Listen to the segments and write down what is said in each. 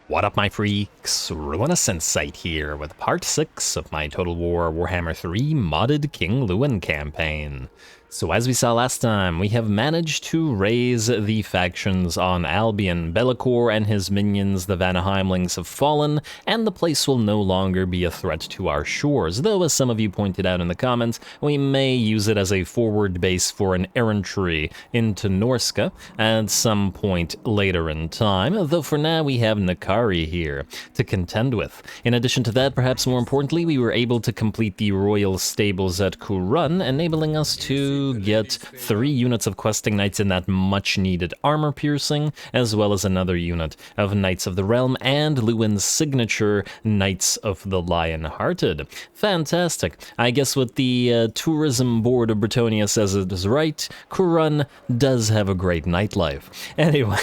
What up, my freaks? RuinusInsight here with part 6 of my Total War Warhammer 3 modded King Louen campaign. So as we saw last time, we have managed to raise the factions on Albion. Bellicour and his minions, the Vanaheimlings, have fallen, and the place will no longer be a threat to our shores, though as some of you pointed out in the comments, we may use it as a forward base for an errantry into Norska at some point later in time, though for now we have KARI here to contend with. In addition to that, perhaps more importantly, we were able to complete the royal stables at Couronne, enabling us to get 3 units of questing knights in that much needed armor piercing, as well as another unit of Knights of the Realm and Louen's signature Knights of the Lion-Hearted. Fantastic. I guess what the tourism board of Bretonnia says it is right. Couronne does have a great nightlife. Anyway.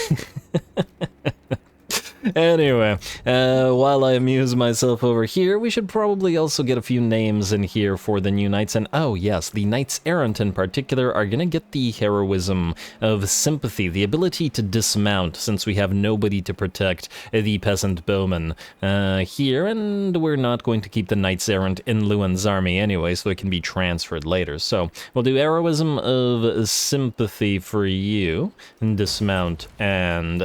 Anyway, while I amuse myself over here, we should probably also get a few names in here for the new knights. And oh yes, the knights errant in particular are gonna get the heroism of sympathy, the ability to dismount, since we have nobody to protect the peasant bowmen here, and we're not going to keep the knights errant in Louen's army anyway, so it can be transferred later. So we'll do heroism of sympathy for you, and dismount and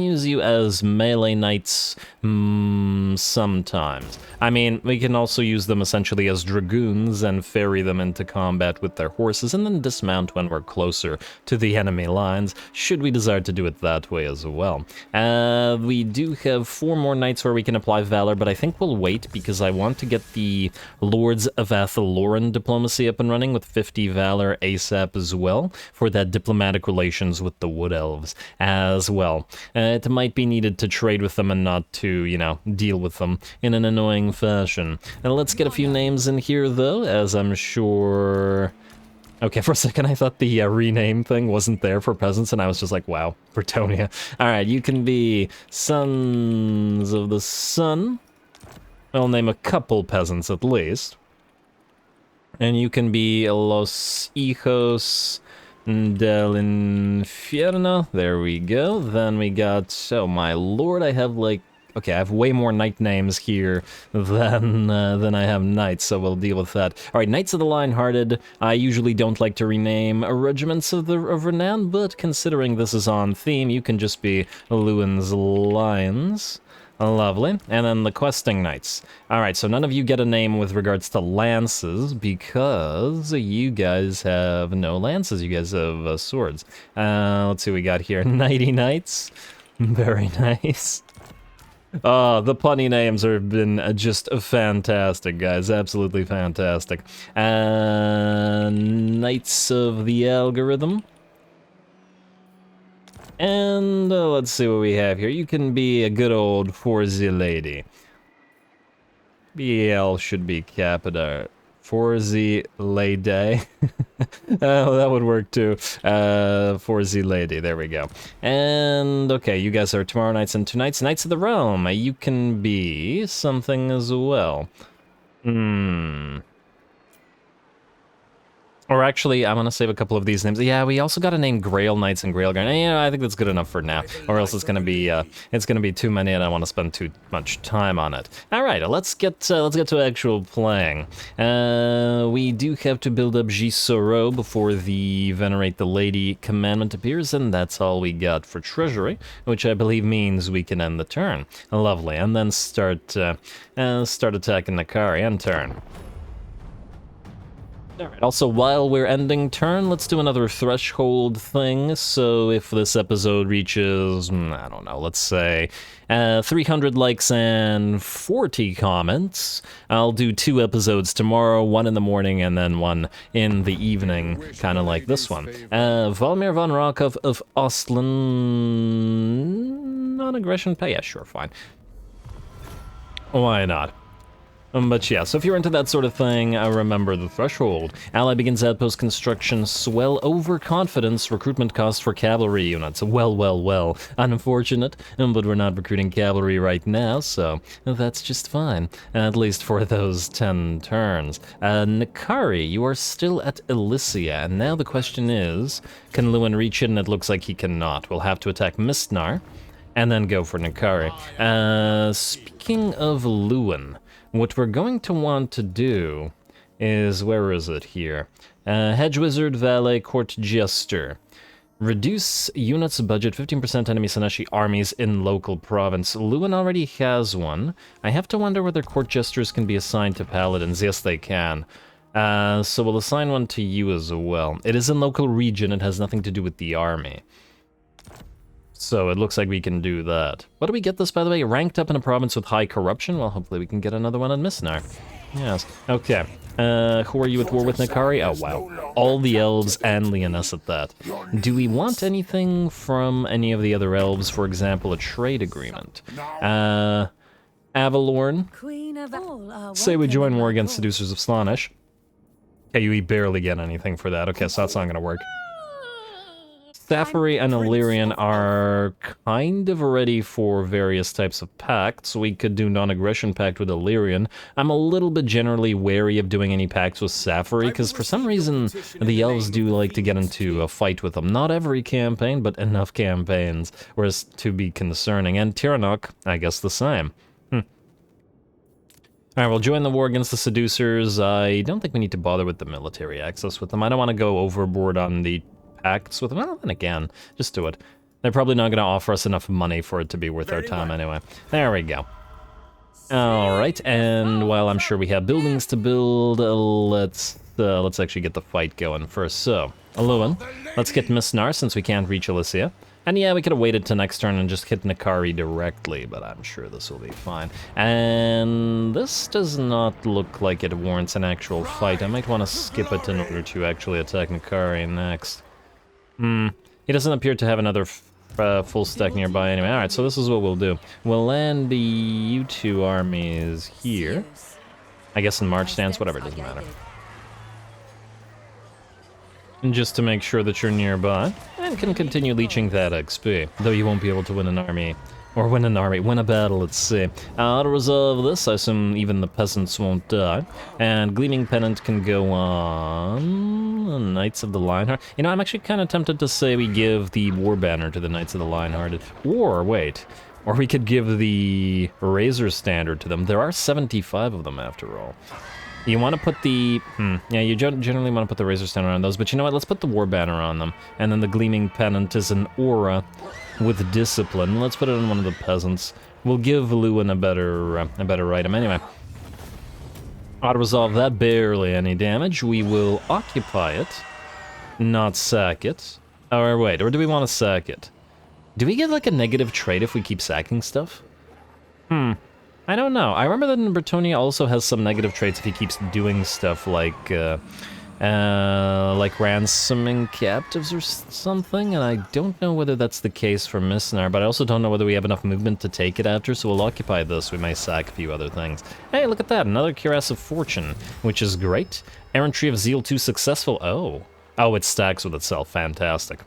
use you as melee knights sometimes. I mean, we can also use them essentially as dragoons and ferry them into combat with their horses and then dismount when we're closer to the enemy lines, should we desire to do it that way as well. We do have 4 more knights where we can apply valor, but I think we'll wait because I want to get the Lords of Athaloran diplomacy up and running with 50 valor ASAP as well, for that diplomatic relations with the Wood Elves as well. It might be needed to trade with them and not to, you know, deal with them in an annoying fashion. And let's get a few names in here, though, as I'm sure... Okay, for a second I thought the rename thing wasn't there for peasants, and I was just like, wow, Bretonnia. Alright, you can be Sons of the Sun. I'll name a couple peasants at least. And you can be Los Hijos del Infierno. There we go. Then we got, oh my lord, I have like, okay, I have way more knight names here than I have knights, so we'll deal with that. All right, Knights of the Lion-Hearted. I usually don't like to rename regiments of renown, but considering this is on theme, you can just be Louen's Lions. Lovely. And then the questing knights. Alright, so none of you get a name with regards to lances, because you guys have no lances, you guys have swords. Let's see what we got here. Knighty knights. Very nice. Oh, the punny names have been just fantastic, guys. Absolutely fantastic. Knights of the Algorithm. And let's see what we have here. You can be a good old Forzy lady. BL should be Capita. Forzy lady. Oh, that would work too. Forzy lady. There we go. And okay, you guys are tomorrow nights and 2 nights. Knights of the Realm. You can be something as well. Or actually, I'm gonna save a couple of these names. Yeah, we also got to name Grail Knights and Grail Guard. Yeah, I think that's good enough for now. Or else it's gonna be too many, and I want to spend too much time on it. All right, let's get to actual playing. We do have to build up Gisoro before the Venerate the Lady commandment appears, and that's all we got for treasury, which I believe means we can end the turn. Lovely, and then start attacking KARI end turn. Alright, also while we're ending turn, let's do another threshold thing. So if this episode reaches, I don't know, let's say 300 likes and 40 comments, I'll do 2 episodes tomorrow, 1 in the morning and then 1 in the evening, kind of like this one. Volmir von Rakov of Ostland, non-aggression pay? Yeah, sure, fine. Why not? But yeah, so if you're into that sort of thing, remember the threshold. Ally begins outpost construction, swell overconfidence, recruitment cost for cavalry units. Well, unfortunate, but we're not recruiting cavalry right now, so that's just fine, at least for those 10 turns. KARI, you are still at Elysia, and now the question is, can Louen reach it? And it looks like he cannot. We'll have to attack Mistnar. and then go for KARI. Speaking of Louen, what we're going to want to do is, where is it here? Hedge Wizard, Valet, Court Jester. Reduce units budget, 15% enemy Seneshi armies in local province. Louen already has one. I have to wonder whether Court Jesters can be assigned to Paladins. Yes, they can. So we'll assign one to you as well. It is in local region, it has nothing to do with the army. So it looks like we can do that. What do we get this, by the way? Ranked up in a province with high corruption? Well, hopefully we can get another one in Mistnar. Yes. Okay. Who are you at war with, KARI? Oh, wow. All the elves and Ruinous at that. Do we want anything from any of the other elves? For example, a trade agreement. Avalorn. Say we join war against Seducers of Slaanesh. Okay, we barely get anything for that. Okay, so that's not gonna work. Thafari and Illyrian are kind of ready for various types of pacts. We could do non-aggression pact with Illyrian. I'm a little bit generally wary of doing any pacts with Thafari, because for some reason the elves do like to get into a fight with them. Not every campaign, but enough campaigns, whereas to be concerning. And Tiranoc, I guess the same. Alright, we'll join the war against the Seducers. I don't think we need to bother with the military access with them. I don't want to go overboard on the pacts with them. Well, then again, just do it. They're probably not going to offer us enough money for it to be worth our time anyway. There we go. Alright, and while I'm sure we have buildings to build, let's actually get the fight going first. So, Louen, let's get Mistnar since we can't reach Elysia. And yeah, we could have waited to next turn and just hit KARI directly, but I'm sure this will be fine. And this does not look like it warrants an actual fight. I might want to skip it in order to actually attack KARI next. He doesn't appear to have another full stack nearby anyway. Alright, so this is what we'll do. We'll land the U2 armies here. I guess in March stance, whatever, it doesn't matter. And just to make sure that you're nearby, and can continue leeching that XP, though you won't be able to win an army, or win a battle at sea. To resolve this, I assume even the peasants won't die, and Gleaming Pennant can go on Knights of the Lionheart. You know, I'm actually kind of tempted to say we give the War Banner to the Knights of the Lionhearted, or wait, or we could give the Razor Standard to them. There are 75 of them after all. You want to put the... yeah, you generally want to put the Razor Standard on those, but you know what, let's put the War Banner on them. And then the Gleaming Pennant is an aura with discipline. Let's put it on one of the peasants. We'll give Louen a better item anyway. Auto-resolve that, barely any damage. We will occupy it, not sack it. Or wait, or do we want to sack it? Do we get like a negative trait if we keep sacking stuff? I don't know. I remember that in Bretonnia also has some negative traits if he keeps doing stuff like ransoming captives or something, and I don't know whether that's the case for Mistnar, but I also don't know whether we have enough movement to take it after, so we'll occupy this. We may sack a few other things. Hey, look at that, another Cuirass of Fortune, which is great. Errantry of Zeal 2 successful. Oh, it stacks with itself. Fantastic.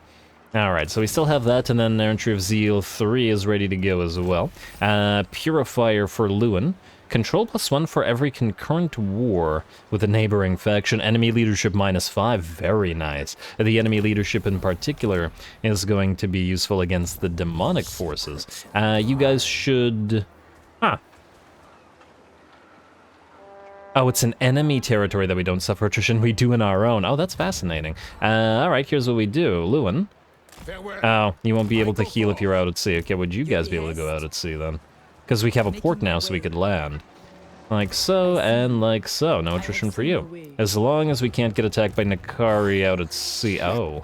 Alright, so we still have that, and then Errantry of Zeal 3 is ready to go as well. Purifier for Louen. Control +1 for every concurrent war with a neighboring faction. Enemy leadership -5. Very nice. The enemy leadership in particular is going to be useful against the demonic forces. You guys should... Oh, it's an enemy territory that we don't suffer attrition. We do in our own. Oh, that's fascinating. Alright, here's what we do. Louen. Oh, you won't be able to heal if you're out at sea. Okay, would you guys be able to go out at sea then? Because we have a port now, so we could land. Like so, and like so. No attrition for you. As long as we can't get attacked by KARI out at sea. Oh.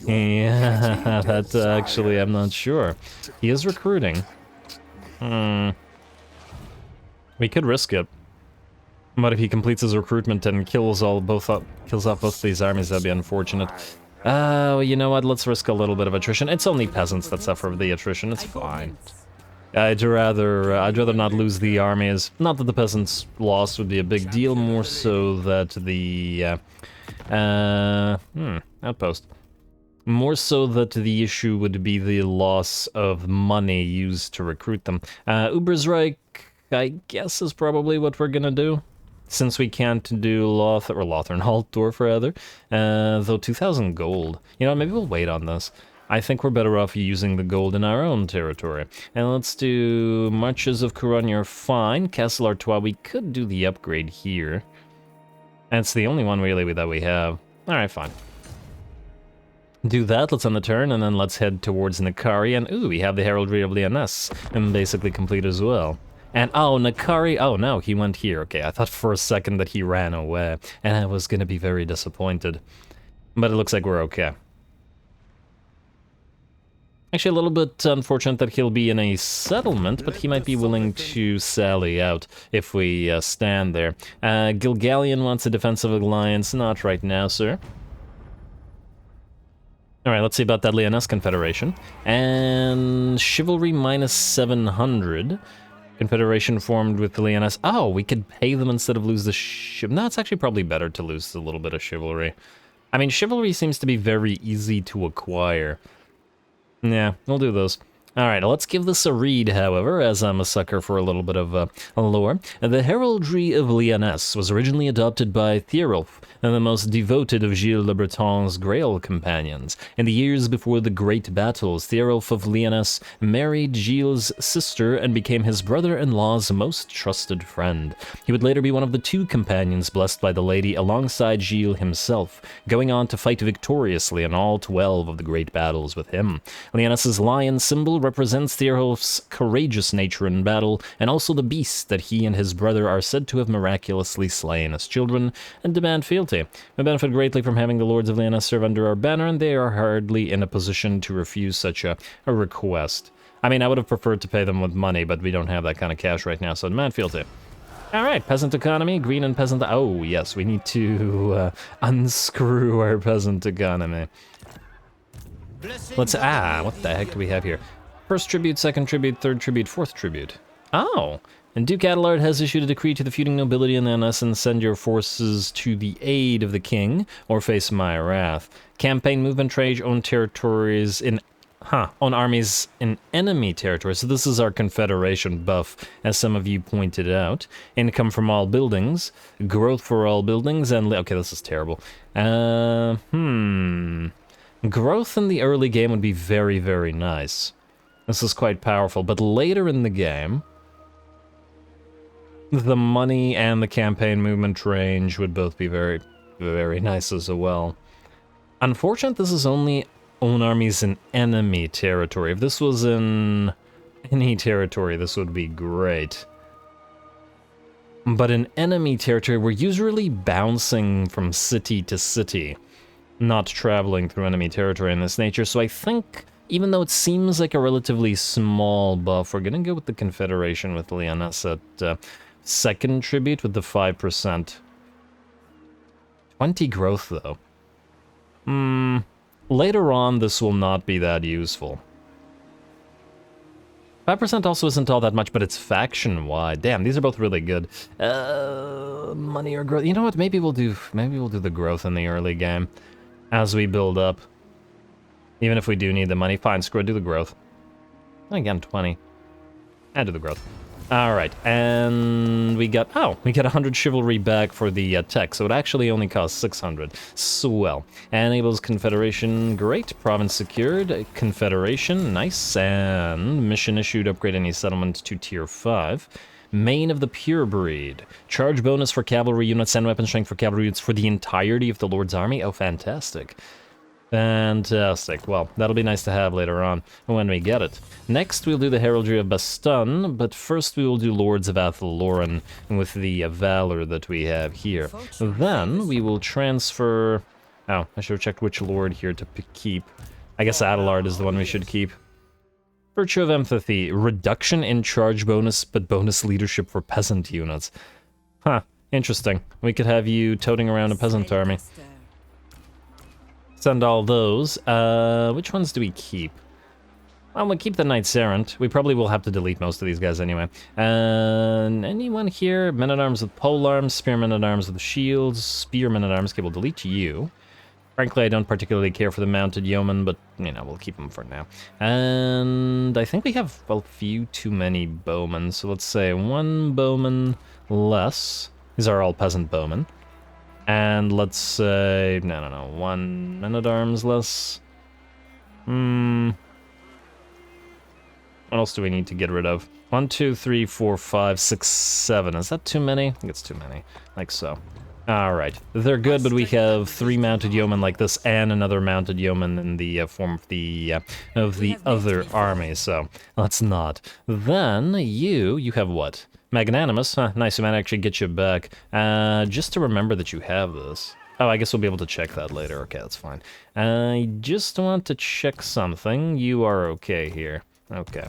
Yeah, that actually, I'm not sure. He is recruiting. We could risk it. But if he completes his recruitment and kills off both these armies, that'd be unfortunate. Oh, you know what? Let's risk a little bit of attrition. It's only peasants that suffer the attrition. It's fine. I'd rather not lose the armies. Not that the peasants' loss would be a big deal, more so that the outpost. More so that the issue would be the loss of money used to recruit them. Ubersreich, I guess, is probably what we're gonna do. Since we can't do Lothar and Altdorf, rather. Though 2,000 gold. You know, maybe we'll wait on this. I think we're better off using the gold in our own territory. And let's do Marches of Couronne, you're fine. Castle Artois, we could do the upgrade here. That's the only one really that we have. Alright, fine. Do that, let's end the turn, and then let's head towards KARI, and ooh, we have the Heraldry of Ruinous, and basically complete as well. And oh, KARI, oh no, he went here. Okay, I thought for a second that he ran away, and I was gonna be very disappointed. But it looks like we're okay. Actually, a little bit unfortunate that he'll be in a settlement, but he might be willing to sally out if we stand there. Gilgallion wants a defensive alliance, not right now, sir. Alright, let's see about that Ruinous Confederation. And Chivalry minus 700. Confederation formed with the Ruinous. Oh, we could pay them instead of lose the No, it's actually probably better to lose a little bit of Chivalry. I mean, Chivalry seems to be very easy to acquire. Yeah, we'll do those. Alright, let's give this a read, however, as I'm a sucker for a little bit of lore. The Heraldry of Ruinous was originally adopted by Thiarulf, and the most devoted of Gilles le Breton's Grail companions. In the years before the Great Battles, Thiarulf of Ruinous married Gilles' sister and became his brother-in-law's most trusted friend. He would later be one of the 2 companions blessed by the lady alongside Gilles himself, going on to fight victoriously in all 12 of the great battles with him. Ruinous' lion symbol represents Thiarulf's courageous nature in battle, and also the beast that he and his brother are said to have miraculously slain as children, and demand fealty. We benefit greatly from having the Lords of Ruinous serve under our banner, and they are hardly in a position to refuse such a request. I mean, I would have preferred to pay them with money, but we don't have that kind of cash right now, so demand fealty. Alright, peasant economy, green and peasant... Oh, yes, we need to unscrew our peasant economy. Let's... what the heck do we have here? First tribute, second tribute, third tribute, fourth tribute. Oh! And Duke Adelard has issued a decree to the feuding nobility in Ruinous and send your forces to the aid of the king, or face my wrath. Campaign movement trade, own territories in... own armies in enemy territory. So this is our confederation buff, as some of you pointed out. Income from all buildings, growth for all buildings, and... Okay, this is terrible. Growth in the early game would be very, very nice. This is quite powerful, but later in the game, the money and the campaign movement range would both be very, very nice as well. Unfortunate, this is only own armies in enemy territory. If this was in any territory, this would be great. But in enemy territory, we're usually bouncing from city to city, not traveling through enemy territory in this nature, so I think... Even though it seems like a relatively small buff, we're gonna go with the Confederation with Ruinous at second tribute with the 5%. 20 growth, though. Later on, this will not be that useful. 5% also isn't all that much, but it's faction-wide. Damn, these are both really good. Money or growth. You know what? Maybe we'll do the growth in the early game as we build up. Even if we do need the money, fine, screw it, do the growth. Again, 20. And do the growth. Alright, and we got 100 chivalry back for the tech, so it actually only costs 600. Swell. Enables Confederation, great. Province secured. Confederation, nice. And mission issued, upgrade any settlement to tier 5. Main of the Pure Breed. Charge bonus for cavalry units and weapon strength for cavalry units for the entirety of the Lord's army. Oh, fantastic. Fantastic. Well, that'll be nice to have later on when we get it. Next, we'll do the Heraldry of Bastogne, but first we will do Lords of Athel-Loren with the Valor that we have here. Then we will transfer... Oh, I should have checked which Lord here to keep. I guess Adelard is the one we should keep. Virtue of Empathy. Reduction in charge bonus, but bonus leadership for peasant units. Huh, interesting. We could have you toting around a peasant army. Send all those. Which ones do we keep? Well, we'll keep the Knights Errant. We probably will have to delete most of these guys anyway. Anyone here? Men-at-Arms with polearms, Spearmen-at-Arms with shields, Spearmen-at-Arms. Okay, we'll delete you. Frankly, I don't particularly care for the Mounted Yeomen, but, you know, we'll keep them for now. And I think we have a few too many bowmen, so let's say one bowman less. These are all peasant bowmen. And let's say, no, one men-at-arms less. What else do we need to get rid of? 1, 2, 3, 4, 5, 6, 7. Is that too many? I think it's too many. Like so. Alright. They're good, but we have 3 mounted yeomen like this and another mounted yeoman in the form of the other army, so let's not. Then you have what? Magnanimous? Huh, nice, we might actually get you back. Just to remember that you have this. Oh, I guess we'll be able to check that later. Okay, that's fine. I just want to check something. You are okay here. Okay.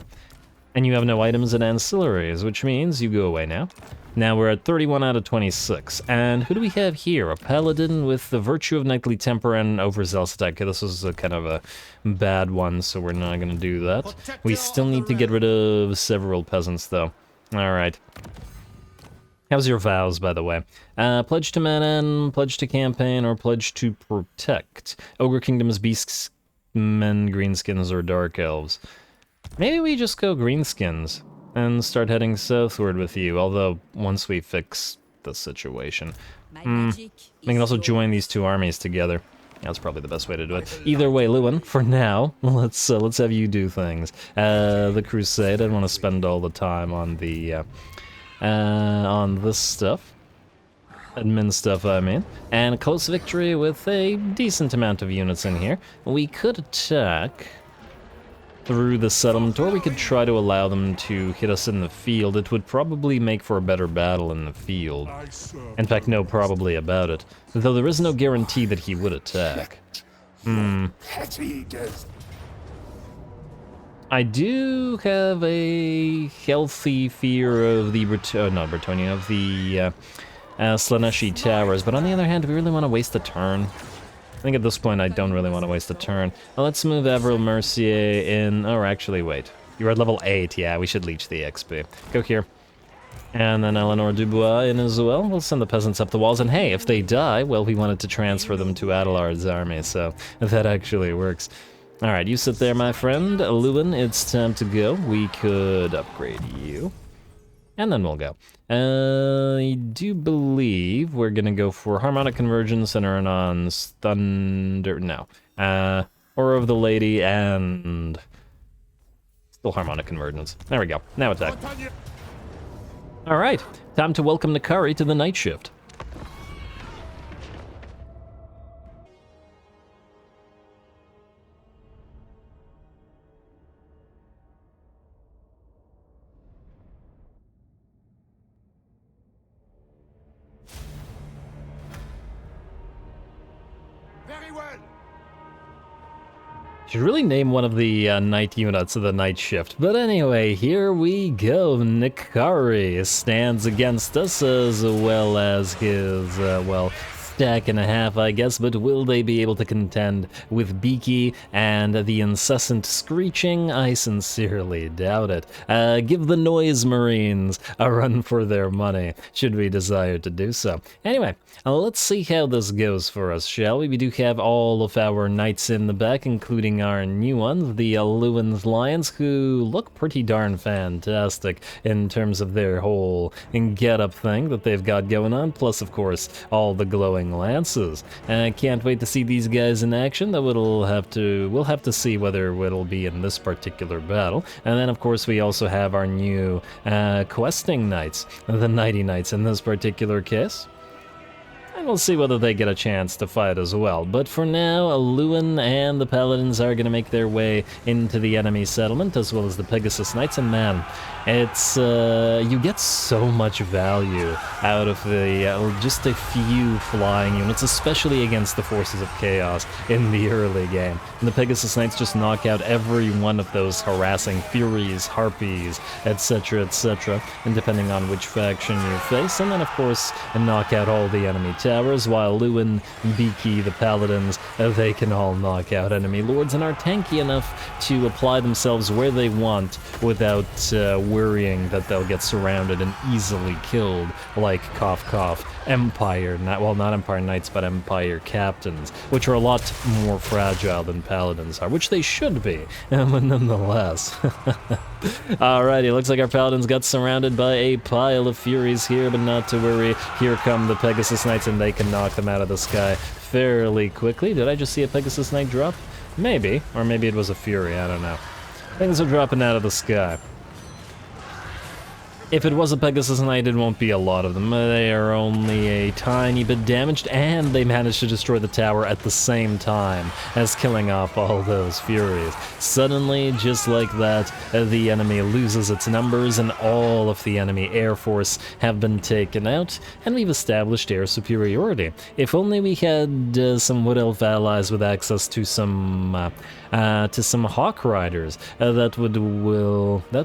And you have no items and ancillaries, which means you go away now. Now we're at 31 out of 26. And who do we have here? A paladin with the virtue of knightly temper and overzealous attack. Okay, this is a kind of a bad one, so we're not going to do that. We still need to get rid of several peasants, though. Alright. How's your vows, by the way? Pledge to men, pledge to campaign, or pledge to protect. Ogre kingdoms, beasts, men, greenskins, or dark elves. Maybe we just go greenskins and start heading southward with you, although once we fix the situation. We can also join these two armies together. That's probably the best way to do it. Either way, Louen, for now, let's have you do things. The crusade, I don't want to spend all the time on the on this stuff. Admin stuff, I mean. And a close victory with a decent amount of units in here. We could attack through the settlement, or we could try to allow them to hit us in the field. It would probably make for a better battle in the field. In fact, no, probably about it. Though there is no guarantee that he would attack. I do have a healthy fear of the Bretonnia, of the Slaneshi Towers, but on the other hand, do we really want to waste a turn? I think at this point I don't really want to waste a turn. Well, let's move Avril Mercier in. Oh, actually, wait. You're at level 8. Yeah, we should leech the XP. Go here. And then Eleanor Dubois in as well. We'll send the peasants up the walls. And hey, if they die, well, we wanted to transfer them to Adelard's army, so that actually works. Alright, you sit there, my friend. Louen, it's time to go. We could upgrade you. And then we'll go. I do believe we're gonna go for Harmonic Convergence and earn on Thunder... No. Aura of the Lady and... Still Harmonic Convergence. There we go. Now attack. Alright, time to welcome KARI to the night shift. Should really name one of the night units of the night shift. But anyway, here we go. KARI stands against us as well as his, well, stack and a half, I guess, but will they be able to contend with Beaky and the incessant screeching? I sincerely doubt it. Give the Noise Marines a run for their money, should we desire to do so. Anyway, let's see how this goes for us, shall we? We do have all of our knights in the back, including our new ones, the Louen Lions, who look pretty darn fantastic in terms of their whole get-up thing that they've got going on, plus, of course, all the glowing lances. I can't wait to see these guys in action, though we'll have to see whether it'll be in this particular battle. And then, of course, we also have our new questing knights, the Nighty Knights in this particular case. And we'll see whether they get a chance to fight as well. But for now, Louen and the Paladins are going to make their way into the enemy settlement, as well as the Pegasus Knights. And man, it's, you get so much value out of the, just a few flying units, especially against the forces of chaos in the early game. And the Pegasus Knights just knock out every one of those harassing Furies, Harpies, etc., etc., and depending on which faction you face, and then, of course, knock out all the enemy towers, while Louen, Beaky, the Paladins, they can all knock out enemy lords and are tanky enough to apply themselves where they want without worrying that they'll get surrounded and easily killed, like cough cough Empire, well, not Empire Knights, but Empire Captains, which are a lot more fragile than Paladins are, which they should be, but nonetheless. Alrighty, looks like our Paladins got surrounded by a pile of Furies here, but not to worry, here come the Pegasus Knights and they can knock them out of the sky fairly quickly. Did I just see a Pegasus Knight drop? Maybe, or maybe it was a Fury, I don't know. Things are dropping out of the sky. If it was a Pegasus Knight, it won't be a lot of them. They are only a tiny bit damaged, and they managed to destroy the tower at the same time as killing off all those Furies. Suddenly, just like that, the enemy loses its numbers, and all of the enemy air force have been taken out, and we've established air superiority. If only we had some Wood Elf allies with access to some Hawk Riders, that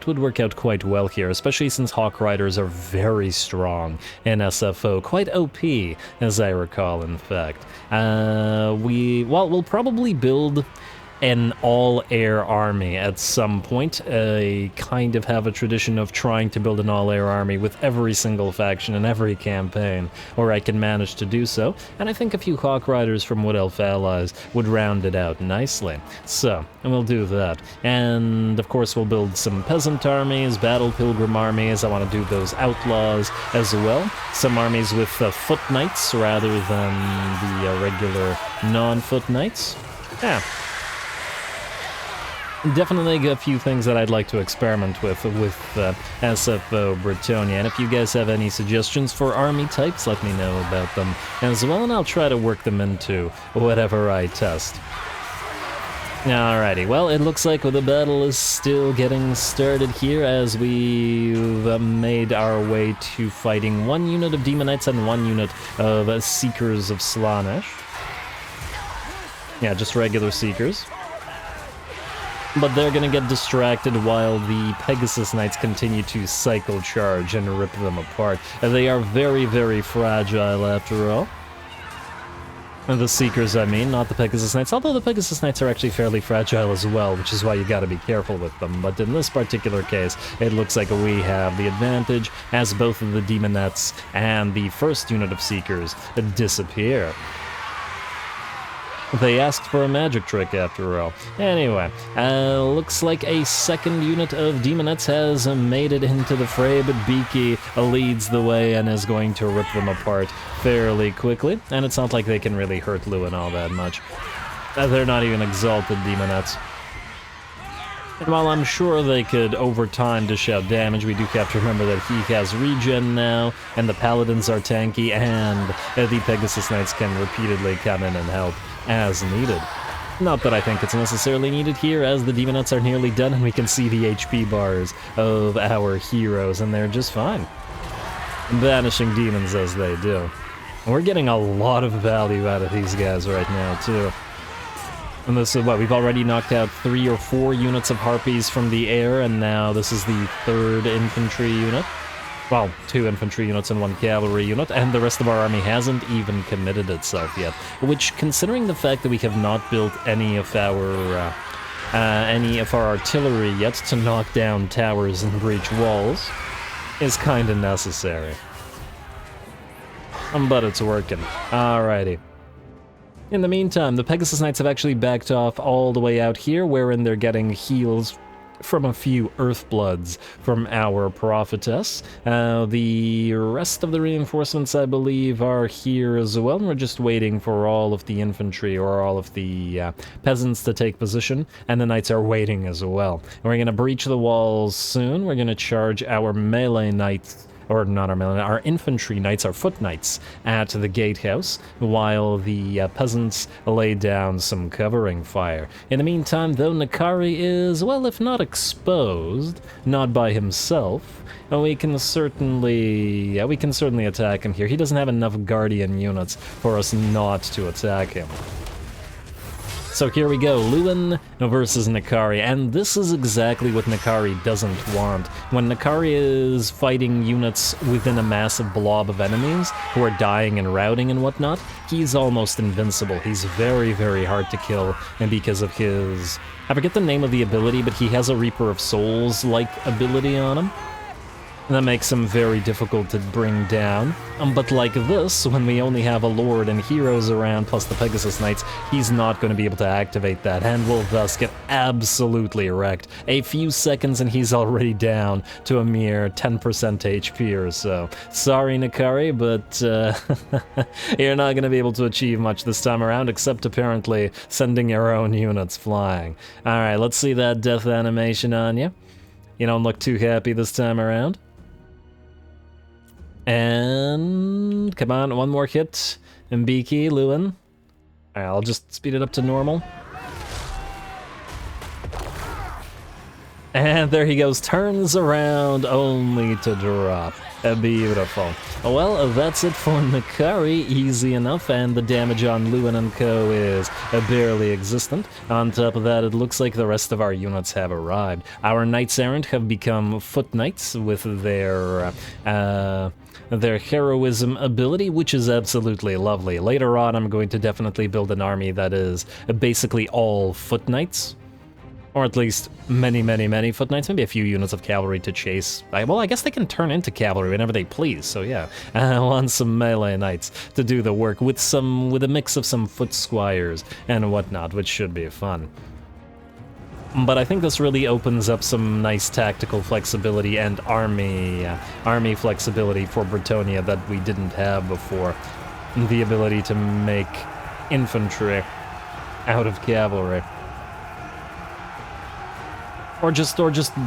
would work out quite well here, especially since Hawk Riders are very strong in SFO, quite OP, as I recall, in fact. We'll probably build an all-air army at some point. I kind of have a tradition of trying to build an all-air army with every single faction in every campaign, or I can manage to do so, and I think a few Hawk Riders from Wood Elf allies would round it out nicely. So, and we'll do that. And, of course, we'll build some peasant armies, battle pilgrim armies. I want to do those outlaws as well. Some armies with foot knights rather than the regular non-foot knights. Yeah. Definitely a few things that I'd like to experiment with SFO Bretonia, and if you guys have any suggestions for army types, let me know about them as well, and I'll try to work them into whatever I test. Alrighty, well, it looks like the battle is still getting started here as we've made our way to fighting one unit of Demon Knights and one unit of Seekers of Slaanesh. Yeah, just regular Seekers. But they're gonna get distracted while the Pegasus Knights continue to cycle charge and rip them apart. They are very, very fragile after all. And the Seekers, I mean, not the Pegasus Knights, although the Pegasus Knights are actually fairly fragile as well, which is why you gotta be careful with them. But in this particular case, it looks like we have the advantage, as both of the Demonettes and the first unit of Seekers disappear. They asked for a magic trick, after all. Anyway, looks like a second unit of Demonettes has made it into the fray, but Beaky leads the way and is going to rip them apart fairly quickly. And it's not like they can really hurt Louen all that much. They're not even exalted Demonettes. And while I'm sure they could, over time, dish out damage, we do have to remember that he has regen now, and the Paladins are tanky, and the Pegasus Knights can repeatedly come in and help as needed. Not that I think it's necessarily needed here, as the Demonettes are nearly done, and we can see the HP bars of our heroes, and they're just fine. Banishing demons as they do. And we're getting a lot of value out of these guys right now, too. And this is what, we've already knocked out 3 or 4 units of Harpies from the air, and now this is the 3rd infantry unit. Well, 2 infantry units and 1 cavalry unit, and the rest of our army hasn't even committed itself yet. Which, considering the fact that we have not built any of our artillery yet to knock down towers and breach walls, is kinda necessary. But it's working. Alrighty. In the meantime, the Pegasus Knights have actually backed off all the way out here, wherein they're getting heals from a few Earthbloods from our Prophetess. The rest of the reinforcements, I believe, are here as well, and we're just waiting for all of the infantry or all of the peasants to take position, and the Knights are waiting as well. And we're going to breach the walls soon. We're going to charge our melee Knights, or not our melee, our infantry Knights, our foot Knights, at the gatehouse, while the peasants lay down some covering fire. In the meantime, though, KARI is, well, if not exposed, not by himself, we can certainly attack him here. He doesn't have enough Guardian units for us not to attack him. So here we go, Louen versus KARI, and this is exactly what KARI doesn't want. When KARI is fighting units within a massive blob of enemies who are dying and routing and whatnot, he's almost invincible. He's very, very hard to kill, and because of his... I forget the name of the ability, but he has a Reaper of Souls-like ability on him. That makes him very difficult to bring down. But like this, when we only have a Lord and heroes around, plus the Pegasus Knights, he's not going to be able to activate that, and will thus get absolutely wrecked. A few seconds and he's already down to a mere 10% HP or so. Sorry, Nakari, but you're not going to be able to achieve much this time around, except apparently sending your own units flying. Alright, let's see that death animation on you. You don't look too happy this time around. And come on, one more hit. Mbiki, Louen. Alright, I'll just speed it up to normal. And there he goes, turns around only to drop. Beautiful. Well, that's it for Nakari, easy enough, and the damage on Louen and Co. is barely existent. On top of that, it looks like the rest of our units have arrived. Our Knights Errant have become Foot Knights with their heroism ability, which is absolutely lovely. Later on, I'm going to definitely build an army that is basically all Foot Knights. Or at least many, many, many Foot Knights, maybe a few units of cavalry to chase. Well, I guess they can turn into cavalry whenever they please, so yeah. I want some melee knights to do the work with a mix of some foot squires and whatnot, which should be fun. But I think this really opens up some nice tactical flexibility and army flexibility for Bretonnia that we didn't have before. The ability to make infantry out of cavalry. Or just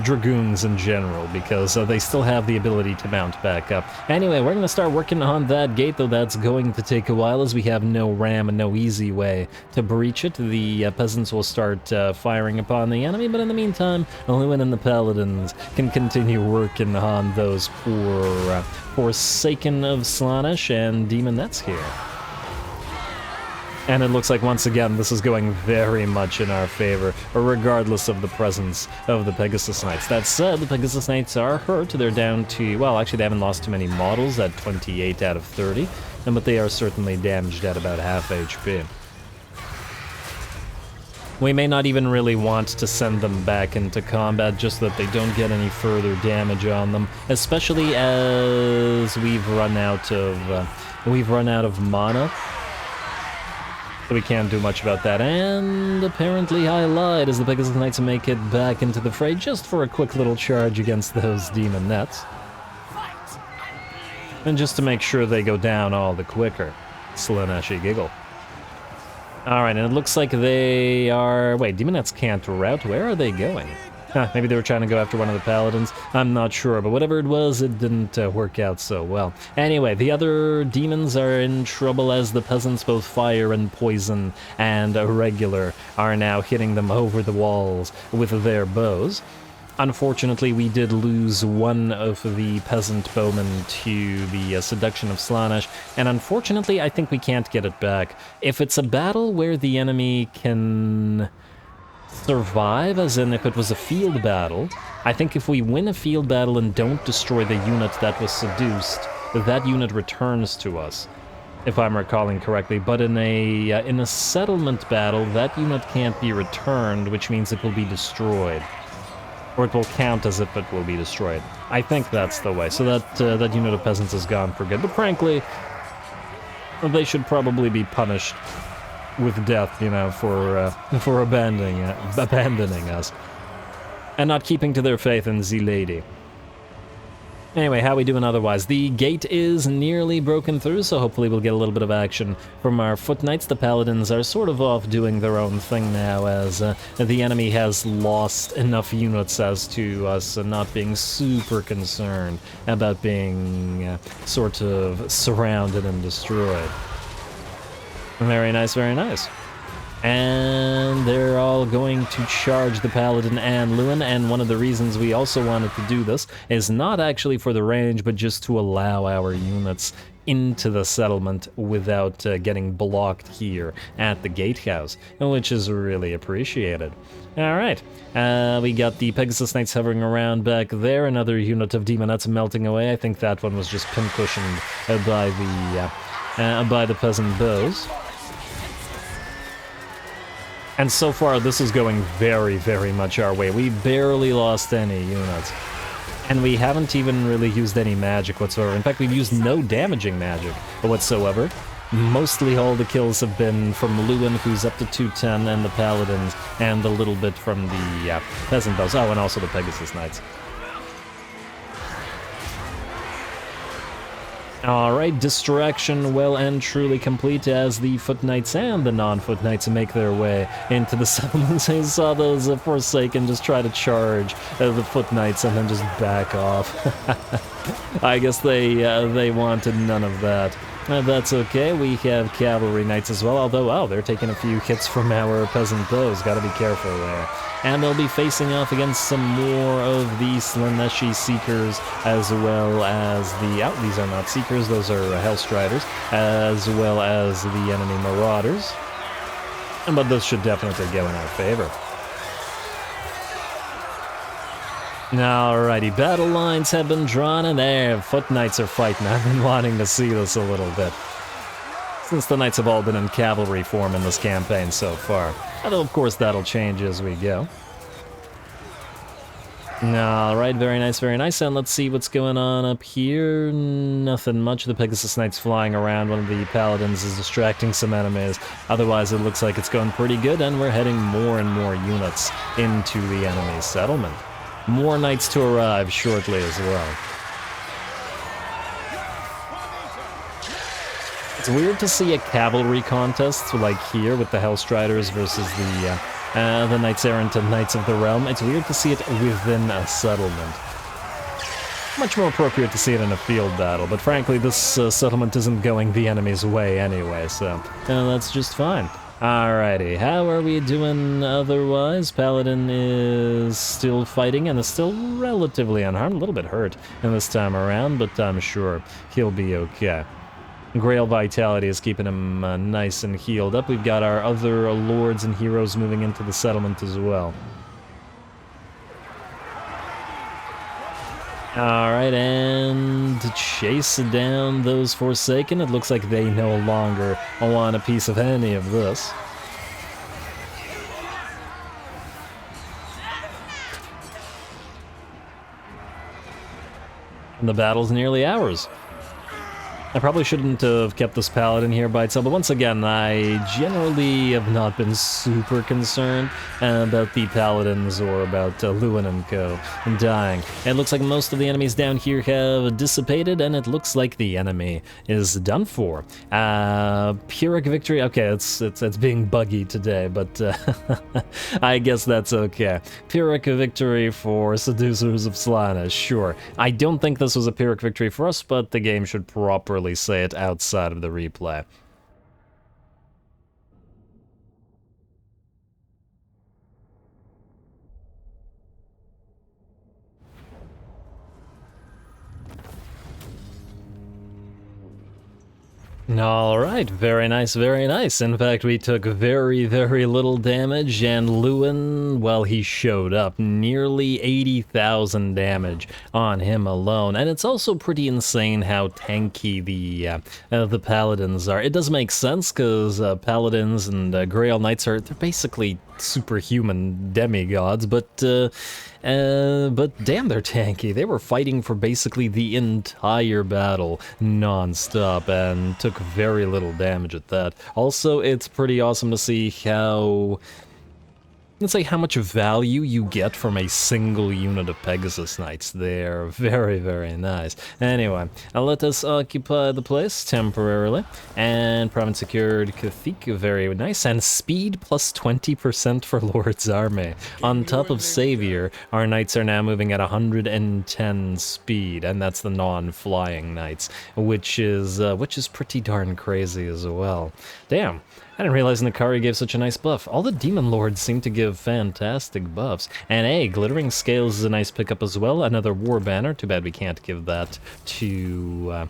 dragoons in general, because they still have the ability to mount back up. Anyway, we're going to start working on that gate, though that's going to take a while, as we have no ram and no easy way to breach it. The peasants will start firing upon the enemy, but in the meantime, Louen and the paladins can continue working on those poor Forsaken of Slaanesh and Demonettes here. And it looks like, once again, this is going very much in our favor, regardless of the presence of the Pegasus Knights. That said, the Pegasus Knights are hurt. They're down to, well, actually they haven't lost too many models at 28 out of 30, but they are certainly damaged at about half HP. We may not even really want to send them back into combat, just so that they don't get any further damage on them, especially as we've run out of mana. So we can't do much about that, and apparently I lied, as the Pegasus Knights make it back into the fray just for a quick little charge against those Demonettes. And just to make sure they go down all the quicker. Slaaneshi giggle. Alright, and it looks like they are... Wait, Demonettes can't route? Where are they going? Maybe they were trying to go after one of the paladins. I'm not sure, but whatever it was, it didn't work out so well. Anyway, the other demons are in trouble, as the peasants, both fire and poison and regular, are now hitting them over the walls with their bows. Unfortunately, we did lose one of the peasant bowmen to the seduction of Slaanesh, and unfortunately, I think we can't get it back. If it's a battle where the enemy can survive, as in if it was a field battle, I think if we win a field battle and don't destroy the unit that was seduced, that unit returns to us, if I'm recalling correctly. But in a settlement battle, that unit can't be returned, which means it will be destroyed. Or it will count as if it will be destroyed. I think that's the way. So that unit of peasants is gone for good. But frankly, they should probably be punished with death, you know, for abandoning us. And not keeping to their faith in the lady. Anyway, how we doing otherwise? The gate is nearly broken through, so hopefully we'll get a little bit of action from our Foot Knights. The Paladins are sort of off doing their own thing now, as the enemy has lost enough units as to us not being super concerned about being sort of surrounded and destroyed. Very nice, very nice. And they're all going to charge the Paladin and Louen, and one of the reasons we also wanted to do this is not actually for the range, but just to allow our units into the settlement without getting blocked here at the gatehouse, which is really appreciated. Alright, we got the Pegasus Knights hovering around back there, another unit of Demonettes melting away. I think that one was just pincushioned by the peasant bows. And so far, this is going very, very much our way. We barely lost any units. And we haven't even really used any magic whatsoever. In fact, we've used no damaging magic whatsoever. Mostly all the kills have been from Louen, who's up to 210, and the Paladins, and a little bit from the Peasant Bows. Oh, and also the Pegasus Knights. Alright, distraction well and truly complete as the Foot Knights and the non-Foot Knights make their way into the settlements. I saw those Forsaken just try to charge the Foot Knights and then just back off. I guess they wanted none of that. That's okay, we have Cavalry Knights as well, although, oh, they're taking a few hits from our Peasant Bows, gotta be careful there. And they'll be facing off against some more of the Slaneshi Seekers, as well as the... Oh, these are not Seekers, those are Hellstriders, as well as the enemy Marauders. But this should definitely go in our favor. Alrighty, battle lines have been drawn, and there, Foot Knights are fighting. I've been wanting to see this a little bit, since the Knights have all been in cavalry form in this campaign so far. Although, of course, that'll change as we go. Alright, very nice, very nice. And let's see what's going on up here. Nothing much. The Pegasus Knight's flying around. One of the Paladins is distracting some enemies. Otherwise, it looks like it's going pretty good, and we're heading more and more units into the enemy settlement. More Knights to arrive shortly as well. It's weird to see a cavalry contest like here with the Hellstriders versus the Knights Errant and Knights of the Realm. It's weird to see it within a settlement. Much more appropriate to see it in a field battle, but frankly this settlement isn't going the enemy's way anyway, so that's just fine. Alrighty, how are we doing otherwise? Paladin is still fighting and is still relatively unharmed, a little bit hurt in this time around, but I'm sure he'll be okay. Grail Vitality is keeping him nice and healed up. We've got our other lords and heroes moving into the settlement as well. Alright, and to chase down those Forsaken, it looks like they no longer want a piece of any of this. And the battle's nearly ours. I probably shouldn't have kept this Paladin here by itself, but once again, I generally have not been super concerned about the Paladins or about Louen and Co. dying. It looks like most of the enemies down here have dissipated, and it looks like the enemy is done for. Pyrrhic victory, okay, it's being buggy today, but I guess that's okay. Pyrrhic victory for Seducers of Slanesh, sure. I don't think this was a Pyrrhic victory for us, but the game should properly say it outside of the replay. Alright, very nice, very nice. In fact, we took very, very little damage, and Louen, well, he showed up. Nearly 80,000 damage on him alone. And it's also pretty insane how tanky the Paladins are. It does make sense, because Paladins and Grail Knights they're basically superhuman demigods, but damn, they're tanky. They were fighting for basically the entire battle non-stop and took very little damage at that. Also, it's pretty awesome to see how... let's say how much value you get from a single unit of Pegasus Knights. They're very, very nice. Anyway, let us occupy the place temporarily. And province secured Kathik, very nice. And speed plus 20% for Lord's Army. On top of Savior, our Knights are now moving at 110 speed, and that's the non-flying Knights, which is pretty darn crazy as well. Damn. I didn't realize the KARI gave such a nice buff. All the Demon Lords seem to give fantastic buffs. And hey, Glittering Scales is a nice pickup as well. Another War Banner. Too bad we can't give that to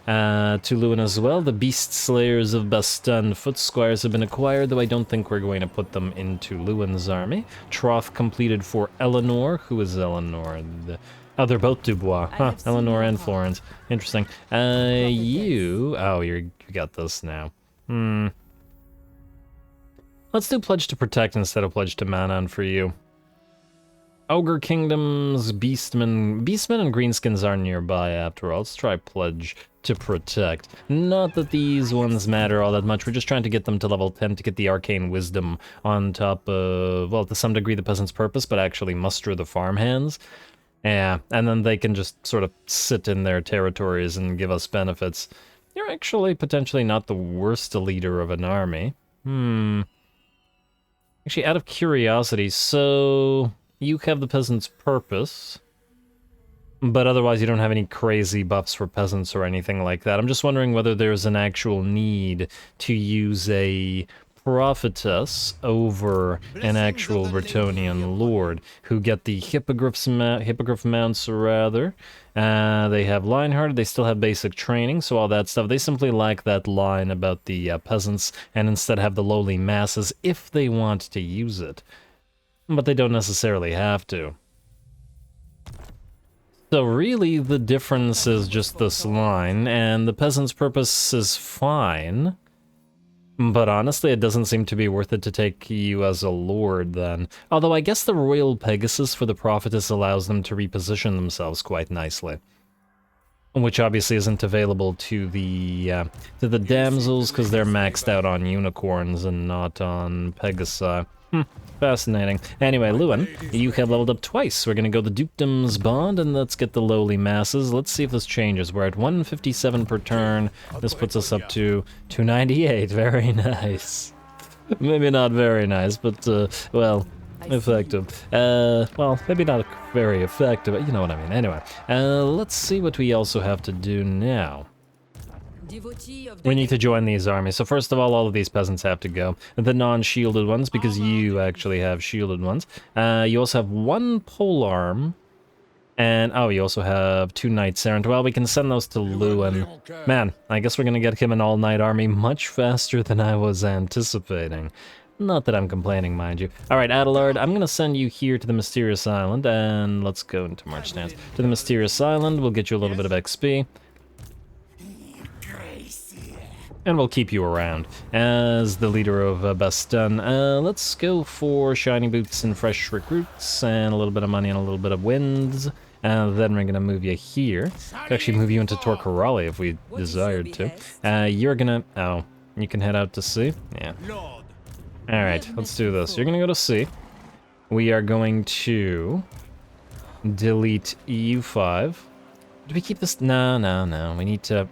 Louen as well. The Beast Slayers of Bastan Foot Squires have been acquired, though I don't think we're going to put them into Lowen's army. Troth completed for Eleanor. Who is Eleanor? Oh, they're both Dubois. Huh, Eleanor and Florence. Interesting. You... oh, you got this now. Let's do Pledge to Protect instead of Pledge to Manon for you. Ogre Kingdoms, Beastmen and Greenskins are nearby after all. Let's try Pledge to Protect. Not that these ones matter all that much, we're just trying to get them to level 10 to get the Arcane Wisdom on top of, well, to some degree the Peasant's Purpose, but actually muster the farmhands. Yeah, and then they can just sort of sit in their territories and give us benefits. You're actually potentially not the worst leader of an army. Actually, out of curiosity, so you have the Peasant's Purpose, but otherwise you don't have any crazy buffs for peasants or anything like that. I'm just wondering whether there's an actual need to use a prophetess over an actual Bretonnian lord who get the hippogriff mounts, rather. They have Lionheart, they still have basic training, so all that stuff. They simply like that line about the peasants and instead have the lowly masses if they want to use it. But they don't necessarily have to. So really the difference is just this line, and the Peasant's Purpose is fine. But honestly, it doesn't seem to be worth it to take you as a lord, then. Although I guess the Royal Pegasus for the Prophetess allows them to reposition themselves quite nicely. Which obviously isn't available to the damsels, because they're maxed out on unicorns and not on Pegasi. Fascinating. Anyway, Louen, you have leveled up twice. We're gonna go the Dukedom's Bond, and let's get the lowly masses. Let's see if this changes. We're at 157 per turn. This puts us up to 298. Very nice. Maybe not very nice, but, well, effective. Well, maybe not very effective, but you know what I mean. Anyway, let's see what we also have to do now. We need to join these armies. So first of all of these peasants have to go. The non-shielded ones, because you actually have shielded ones. You also have one polearm. And, oh, you also have 2 knights errant. Well, we can send those to Louen. Man, I guess we're gonna get him an all-knight army much faster than I was anticipating. Not that I'm complaining, mind you. Alright, Adelard, I'm gonna send you here to the Mysterious Island, and let's go into March stance. To the Mysterious Island, we'll get you a little bit of XP. And we'll keep you around as the leader of Baston. Let's go for shiny boots and fresh recruits and a little bit of money and a little bit of winds. Then we're gonna move you here. Could actually move you into Torcarali if we desired to. You're gonna... oh, you can head out to sea? Yeah. Alright, let's do this. You're gonna go to sea. We are going to delete EU5. Do we keep this? No. We need to...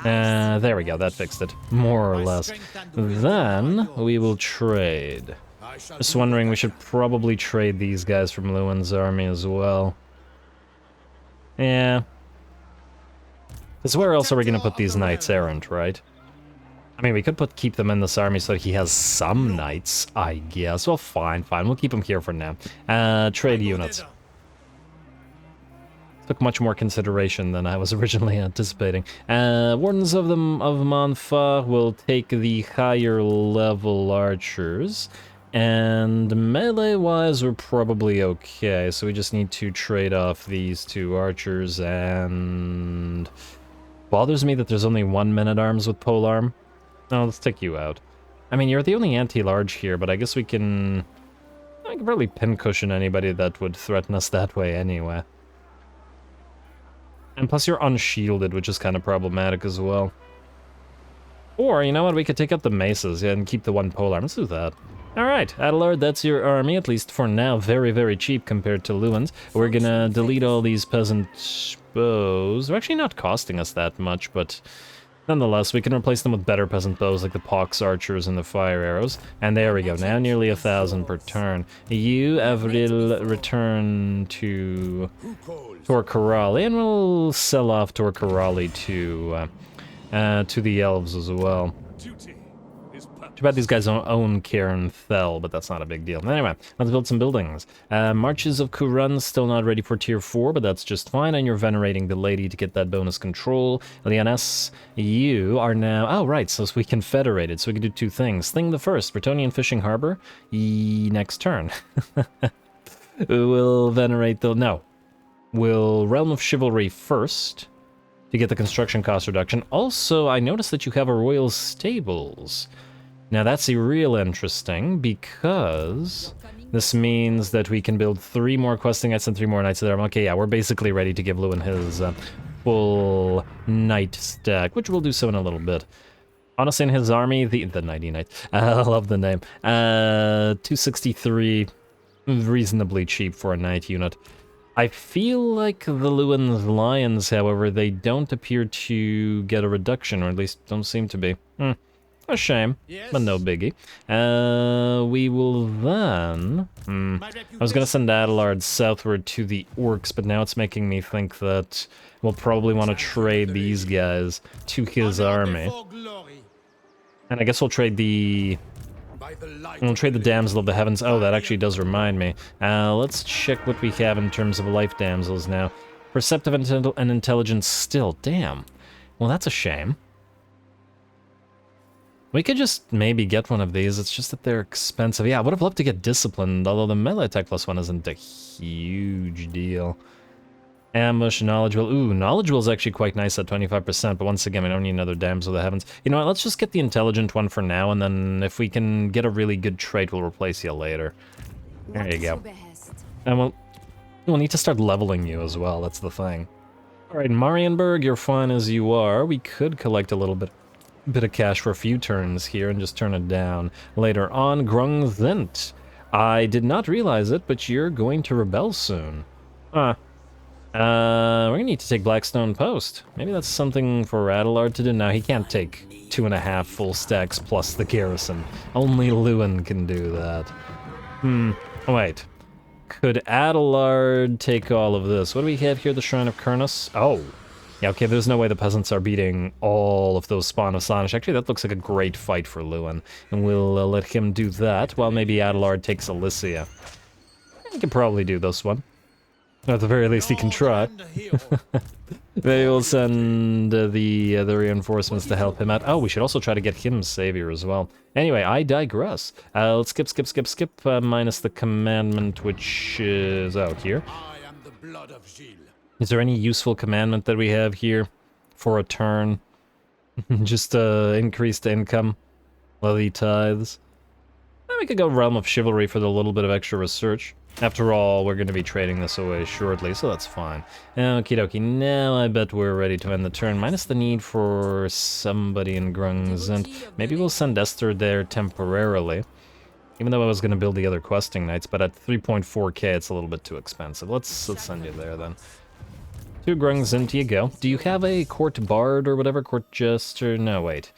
there we go, that fixed it, more or less. Then, we will trade. Just wondering, we should probably trade these guys from Lowen's army as well. Yeah. Because where else are we gonna put these knights errant, right? I mean, we could keep them in this army so he has some knights, I guess. Well, fine, we'll keep them here for now. Trade units. Took much more consideration than I was originally anticipating. Wardens of Montfa will take the higher level archers, and melee-wise we're probably okay, so we just need to trade off these 2 archers, and... bothers me that there's only 1 men-at-arms with polearm. No, let's take you out. I mean, you're the only anti-large here, but I guess we can... I can probably pincushion anybody that would threaten us that way anyway. And plus you're unshielded, which is kind of problematic as well. Or, you know what, we could take out the maces, yeah, and keep the 1 polearm. Let's do that. Alright, Adelard, that's your army, at least for now. Very, very cheap compared to Lowen's. We're gonna delete all these peasant bows. They're actually not costing us that much, but... nonetheless, we can replace them with better peasant bows like the pox archers and the fire arrows. And there we go, now nearly 1,000 per turn. You, Avril, return to Torcarali, and we'll sell off Torcarali to the elves as well. Too bad these guys don't own Cairn Fell, but that's not a big deal. Anyway, let's build some buildings. Marches of Couronne, still not ready for tier 4, but that's just fine, and you're venerating the lady to get that bonus control. Leoness, you are now... oh, right, so we confederated, so we can do 2 things. Thing the first, Bretonnian Fishing Harbor, next turn. We'll venerate the... no. We'll Realm of Chivalry first, to get the construction cost reduction. Also, I noticed that you have a Royal Stables. Now that's real interesting, because This means that we can build 3 more questing knights and 3 more knights of there. Okay, yeah, we're basically ready to give Louen his full knight stack, which we'll do so in a little bit. Honestly, in his army, the Knighty Knight, I love the name. 263, reasonably cheap for a knight unit. I feel like the Louen Lions, however, they don't appear to get a reduction, or at least don't seem to be. A shame, but no biggie. We will then... I was gonna send Adelard southward to the Orcs, but now it's making me think that we'll probably want to trade these guys to his army. And I guess we'll trade the... We'll trade the Damsel of the Heavens. Oh, that actually does remind me. Let's check what we have in terms of life damsels now. Perceptive and intelligence still. Damn. Well, that's a shame. We could just maybe get one of these. It's just that they're expensive. Yeah, I would have loved to get disciplined, although the melee attack +1 isn't a huge deal. Ambush, knowledgeable. Ooh, knowledgeable is actually quite nice at 25%, but once again, we don't need another Damsel of the Heavens. You know what, let's just get the intelligent one for now, and then if we can get a really good trait, we'll replace you later. There you go. And we'll need to start leveling you as well, that's the thing. Alright, Marienburg, you're fine as you are. We could collect a little bit of cash for a few turns here and just turn it down later on. Grungthint. I did not realize it, but you're going to rebel soon. We're gonna need to take Blackstone Post. Maybe that's something for Adelard to do. Now, he can't take 2.5 full stacks plus the garrison. Only Louen can do that. Wait. Could Adelard take all of this? What do we have here? The Shrine of Ruinous? Oh. Yeah, okay, there's no way the peasants are beating all of those Spawn of Slaanesh. Actually, that looks like a great fight for Louen. And we'll let him do that, while maybe Adelard takes Elysia. He can probably do this one. At the very least, he can try. They will send the reinforcements to help him out. Oh, we should also try to get him Savior as well. Anyway, I digress. Let's skip, minus the commandment, which is out here. Is there any useful commandment that we have here for a turn? Just increased income, levy tithes. We could go Realm of Chivalry for the little bit of extra research. After all, we're going to be trading this away shortly, so that's fine. Okie dokie, now I bet we're ready to end the turn, minus the need for somebody in Grungthint. Maybe we'll send Esther there temporarily, even though I was going to build the other questing knights, but at 3.4k it's a little bit too expensive. Let's send you there then. To Grungthint you go. Do you have a Court Bard or whatever? Court Jester? No, wait.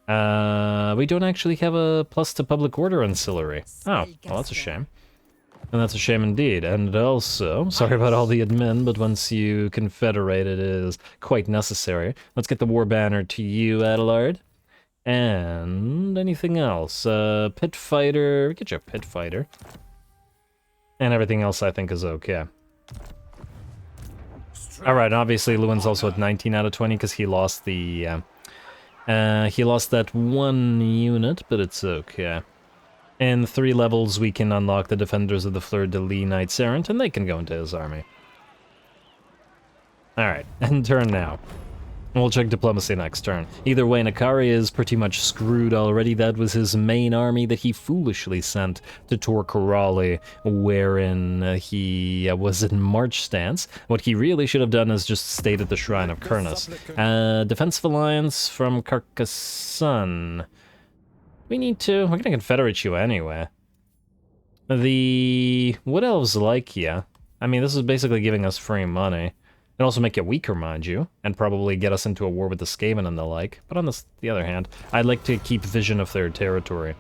We don't actually have a plus to Public Order Ancillary. Oh, well that's a shame. And that's a shame indeed. And also, sorry about all the admin, but once you confederate, it is quite necessary. Let's get the War Banner to you, Adelard. And anything else? Pit Fighter. We get you a Pit Fighter. And everything else I think is okay. Alright, obviously Lewin's also at 19 out of 20 because he lost the... he lost that one unit, but it's okay. In 3 levels, we can unlock the Defenders of the Fleur-de-Lis Knights Errant, and they can go into his army. Alright, end turn now. We'll check Diplomacy next turn. Either way, KARI is pretty much screwed already. That was his main army that he foolishly sent to Tor Corrali, wherein he was in march stance. What he really should have done is just stayed at the Shrine of Ruinous. Defensive Alliance from Carcassonne. We need to... We're gonna confederate you anyway. The Wood Elves like ya. I mean, this is basically giving us free money. It'd also make you weaker, mind you, and probably get us into a war with the Skaven and the like. But on the other hand, I'd like to keep vision of their territory.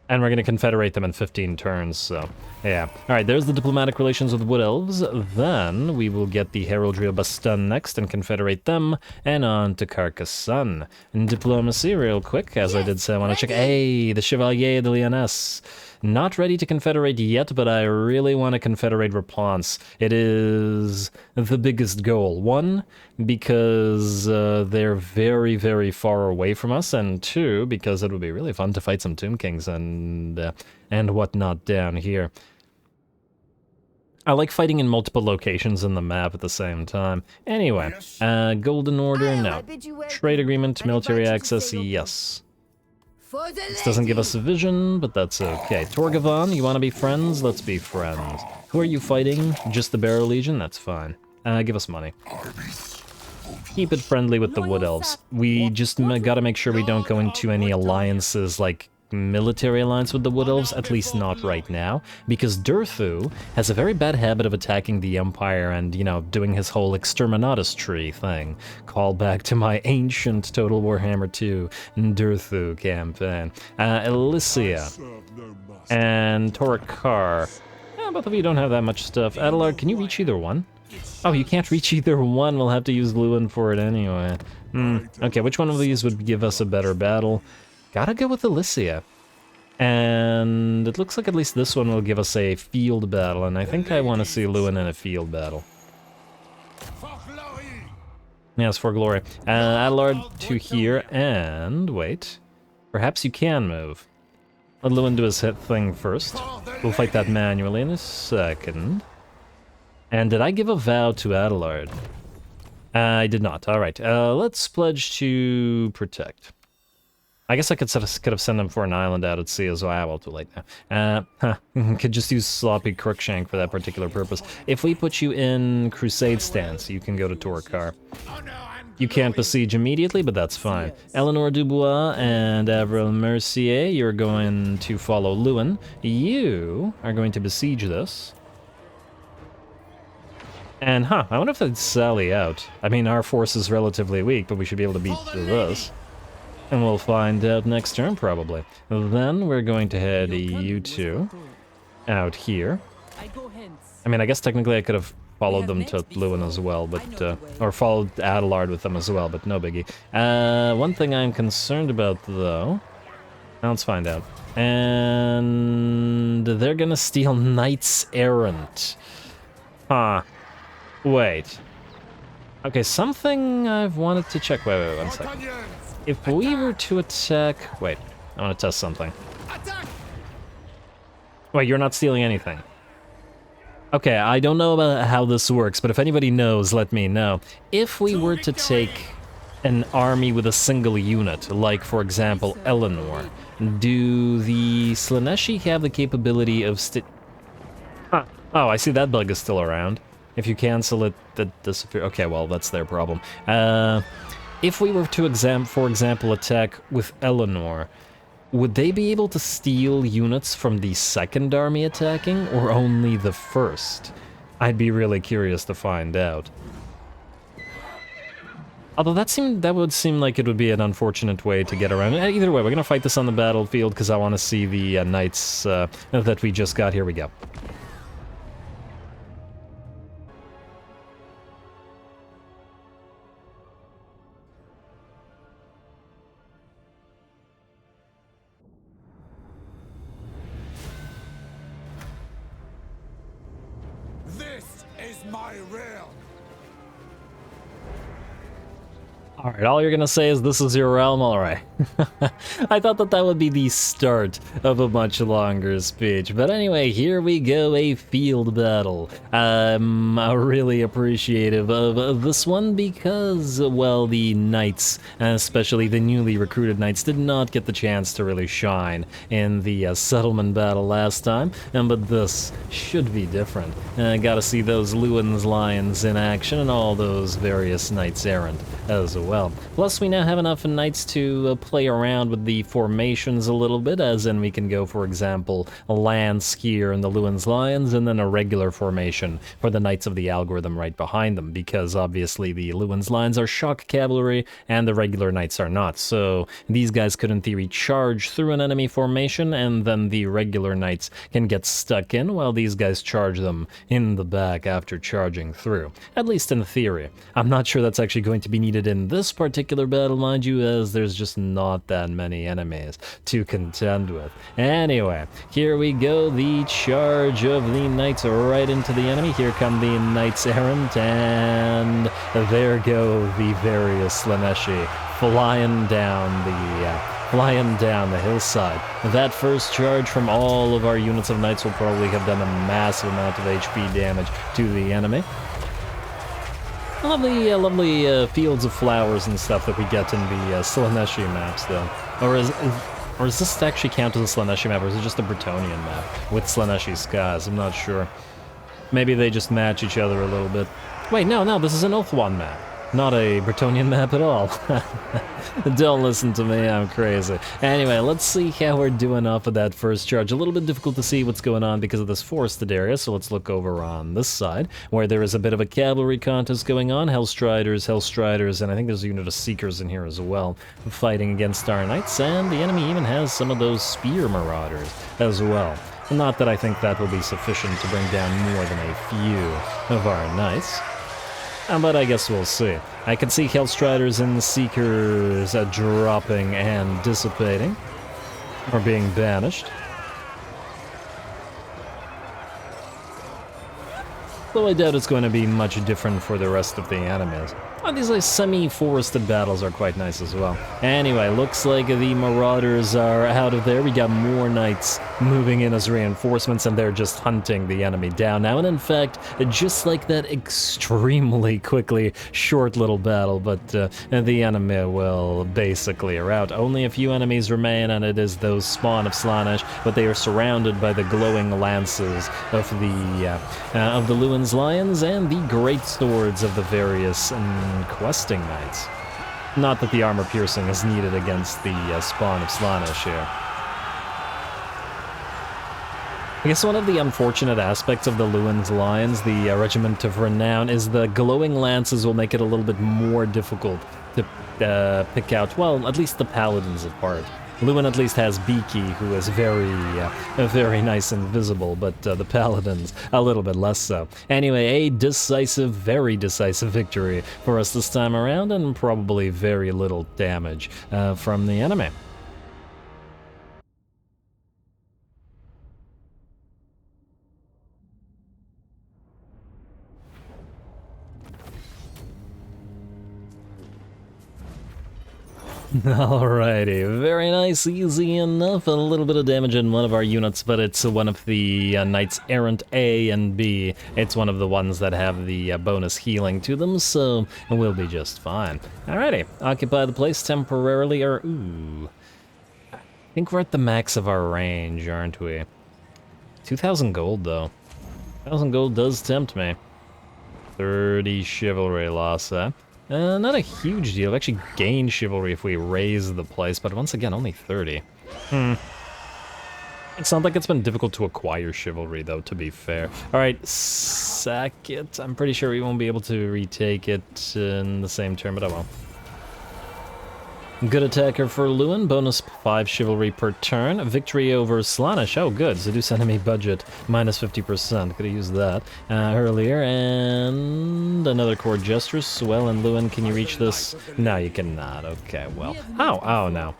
And we're going to confederate them in 15 turns, so yeah. Alright, there's the diplomatic relations with Wood Elves. Then we will get the Heraldry of Bastan next and confederate them, and on to Carcassonne. And diplomacy, real quick, as I did say, I want to check. Hey, the Chevalier de Lyonesse. Not ready to confederate yet, but I really want to confederate Reponse. It is the biggest goal. 1, because they're very, very far away from us, and 2, because it would be really fun to fight some Tomb Kings and whatnot down here. I like fighting in multiple locations in the map at the same time. Anyway, Golden Order, no. Trade agreement, military access, yes. This doesn't give us a vision, but that's okay. Torgavon, you want to be friends? Let's be friends. Who are you fighting? Just the Barrow Legion? That's fine. Give us money. Keep it friendly with the Wood Elves. We just gotta make sure we don't go into any alliances, like military alliance with the Wood Elves, at least not right now, because Durthu has a very bad habit of attacking the Empire and, you know, doing his whole Exterminatus tree thing. Call back to my ancient Total Warhammer 2 Durthu campaign. Elysia and Torikar. Both of you don't have that much stuff. Adelard, can you reach either one? Oh, you can't reach either one. We'll have to use Louen for it anyway. Okay, which one of these would give us a better battle? Gotta go with Elysia. And it looks like at least this one will give us a field battle, and I think I want to see Louen in a field battle. Yes, for glory. Adelard to here, and wait. Perhaps you can move. Let Louen do his hit thing first. We'll fight that manually in a second. And did I give a vow to Adelard? I did not. Alright, let's pledge to protect. I guess I could have sent him for an island out at sea as well. Well, too late now. Could just use Sloppy Crookshank for that particular purpose. If we put you in Crusade stance, you can go to Torikar. You can't besiege immediately, but that's fine. Eleanor Dubois and Avril Mercier, you're going to follow Louen. You are going to besiege this. And, I wonder if they'd sally out. I mean, our force is relatively weak, but we should be able to beat this. And we'll find out next turn, probably. Then we're going to head you two out here. I mean, I guess technically I could have followed them to Louen as well, but, or followed Adelard with them as well, but no biggie. One thing I'm concerned about, though... Now let's find out. And... they're gonna steal Knights Errant. Wait. Okay, something I've wanted to check. Wait, 1 second. If we were to attack... Wait, I want to test something. Wait, you're not stealing anything. Okay, I don't know about how this works, but if anybody knows, let me know. If we were to take an army with a single unit, like, for example, Eleanor, do the Slaaneshi have the capability of Oh, I see that bug is still around. If you cancel it, that disappears. Okay, well, that's their problem. If we were to, for example, attack with Eleanor, would they be able to steal units from the second army attacking, or only the first? I'd be really curious to find out. Although that would seem like it would be an unfortunate way to get around. Either way, we're gonna fight this on the battlefield because I want to see the knights that we just got. Here we go. Alright, all you're gonna say is this is your realm? Alright. I thought that would be the start of a much longer speech. But anyway, here we go, a field battle. I'm really appreciative of this one because, well, the knights, especially the newly recruited knights, did not get the chance to really shine in the settlement battle last time. But this should be different. Gotta see those Lowen's lions in action and all those various knights errant as well. Plus, we now have enough knights to play around with the formations a little bit, as in we can go, for example, a land skier and the Lowen's Lions, and then a regular formation for the Knights of the Algorithm right behind them, because obviously the Lowen's Lions are shock cavalry and the regular knights are not. So these guys could in theory charge through an enemy formation, and then the regular knights can get stuck in while these guys charge them in the back after charging through. At least in theory. I'm not sure that's actually going to be needed in this particular battle, mind you, as there's just not that many enemies to contend with. Anyway, here we go, the charge of the knights right into the enemy. Here come the knights errant, and there go the various Slaaneshi flying down the hillside. That first charge from all of our units of knights will probably have done a massive amount of HP damage to the enemy. Lovely fields of flowers and stuff that we get in the Slaaneshi maps, though. Or Or does this actually count as a Slaaneshi map, or is it just a Bretonnian map with Slaaneshi skies? I'm not sure. Maybe they just match each other a little bit. Wait, no, this is an Ulthuan map. Not a Bretonnian map at all. Don't listen to me, I'm crazy. Anyway, let's see how we're doing off of that first charge. A little bit difficult to see what's going on because of this forested area, so let's look over on this side, where there is a bit of a cavalry contest going on. Hellstriders, and I think there's a unit of Seekers in here as well, fighting against our knights, and the enemy even has some of those spear marauders as well. Not that I think that will be sufficient to bring down more than a few of our knights. But I guess we'll see. I can see Hellstriders and Seekers dropping and dissipating, or being banished. Though I doubt it's going to be much different for the rest of the enemies. Oh, these like semi-forested battles are quite nice as well. Anyway, looks like the Marauders are out of there. We got more knights moving in as reinforcements, and they're just hunting the enemy down now. And in fact, just like that extremely quickly short little battle, but the enemy will basically are out. Only a few enemies remain, and it is those spawn of Slaanesh, but they are surrounded by the glowing lances of the Louen Lions and the great swords of the various questing knights. Not that the armor piercing is needed against the spawn of Slaanesh here. I guess one of the unfortunate aspects of the Louen Lions, the Regiment of Renown, is the glowing lances will make it a little bit more difficult to pick out, well, at least the paladins apart. Louen at least has Beaky, who is very nice and visible, but the paladins a little bit less so. Anyway, a decisive, very decisive victory for us this time around, and probably very little damage from the enemy. Alrighty, very nice, easy enough. A little bit of damage in one of our units, but it's one of the Knights Errant A and B. It's one of the ones that have the bonus healing to them, so we'll be just fine. Alrighty, occupy the place temporarily, or ooh. I think we're at the max of our range, aren't we? 2,000 gold, though. 1,000 gold does tempt me. 30 chivalry loss, eh? Not a huge deal. I've actually gained chivalry if we raise the place, but once again, only 30. It's not like it's been difficult to acquire chivalry, though, to be fair. Alright, sack it. I'm pretty sure we won't be able to retake it in the same turn, but I will. Good attacker for Louen, bonus 5 chivalry per turn. Victory over Slaanesh, oh good, seduce enemy budget, minus 50%, could have used that earlier. And another court gesture, Swell and Louen, can you reach this? No, you cannot, okay, well. Oh no.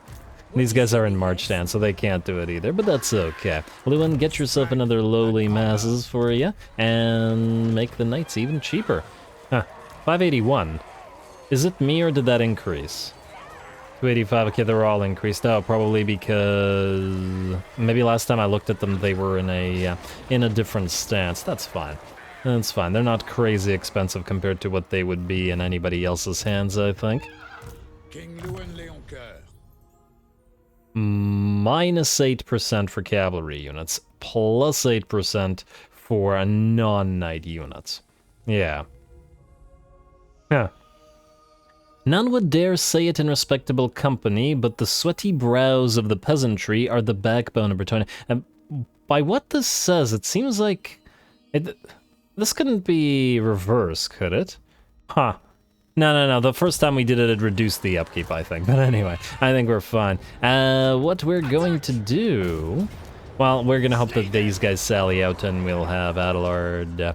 These guys are in march stand, so they can't do it either, but that's okay. Louen, get yourself another lowly masses for you, and make the knights even cheaper. Huh, 581. Is it me or did that increase? 285, okay, they're all increased out, probably because maybe last time I looked at them they were in a different stance. That's fine. That's fine. They're not crazy expensive compared to what they would be in anybody else's hands, I think. King Louen Leoncoeur. Minus 8% for cavalry units, plus 8% for non-knight units. Yeah. Huh. None would dare say it in respectable company, but the sweaty brows of the peasantry are the backbone of Bretonnia. And by what this says, it seems like... this couldn't be reversed, could it? Huh. No. The first time we did it, it reduced the upkeep, I think. But anyway, I think we're fine. What we're going to do... Well, we're gonna hope that these guys sally out and we'll have Adelard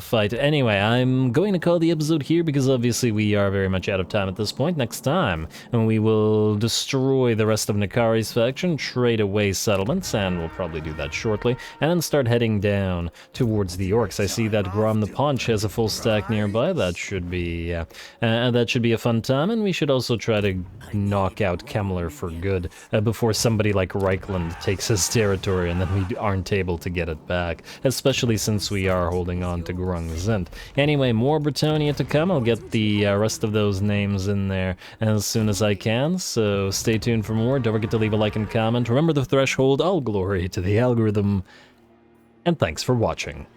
fight. Anyway, I'm going to call the episode here because obviously we are very much out of time at this point. Next time, we will destroy the rest of Nakari's faction, trade away settlements, and we'll probably do that shortly, and then start heading down towards the orcs. I see that Grom the Paunch has a full stack nearby. That should be a fun time, and we should also try to knock out Kemmler for good before somebody like Reichland takes his territory territory and then we aren't able to get it back, especially since we are holding on to Grungzint. Anyway, more Bretonnia to come. I'll get the rest of those names in there as soon as I can, so stay tuned for more. Don't forget to leave a like and comment. Remember the threshold, all glory to the algorithm, and thanks for watching.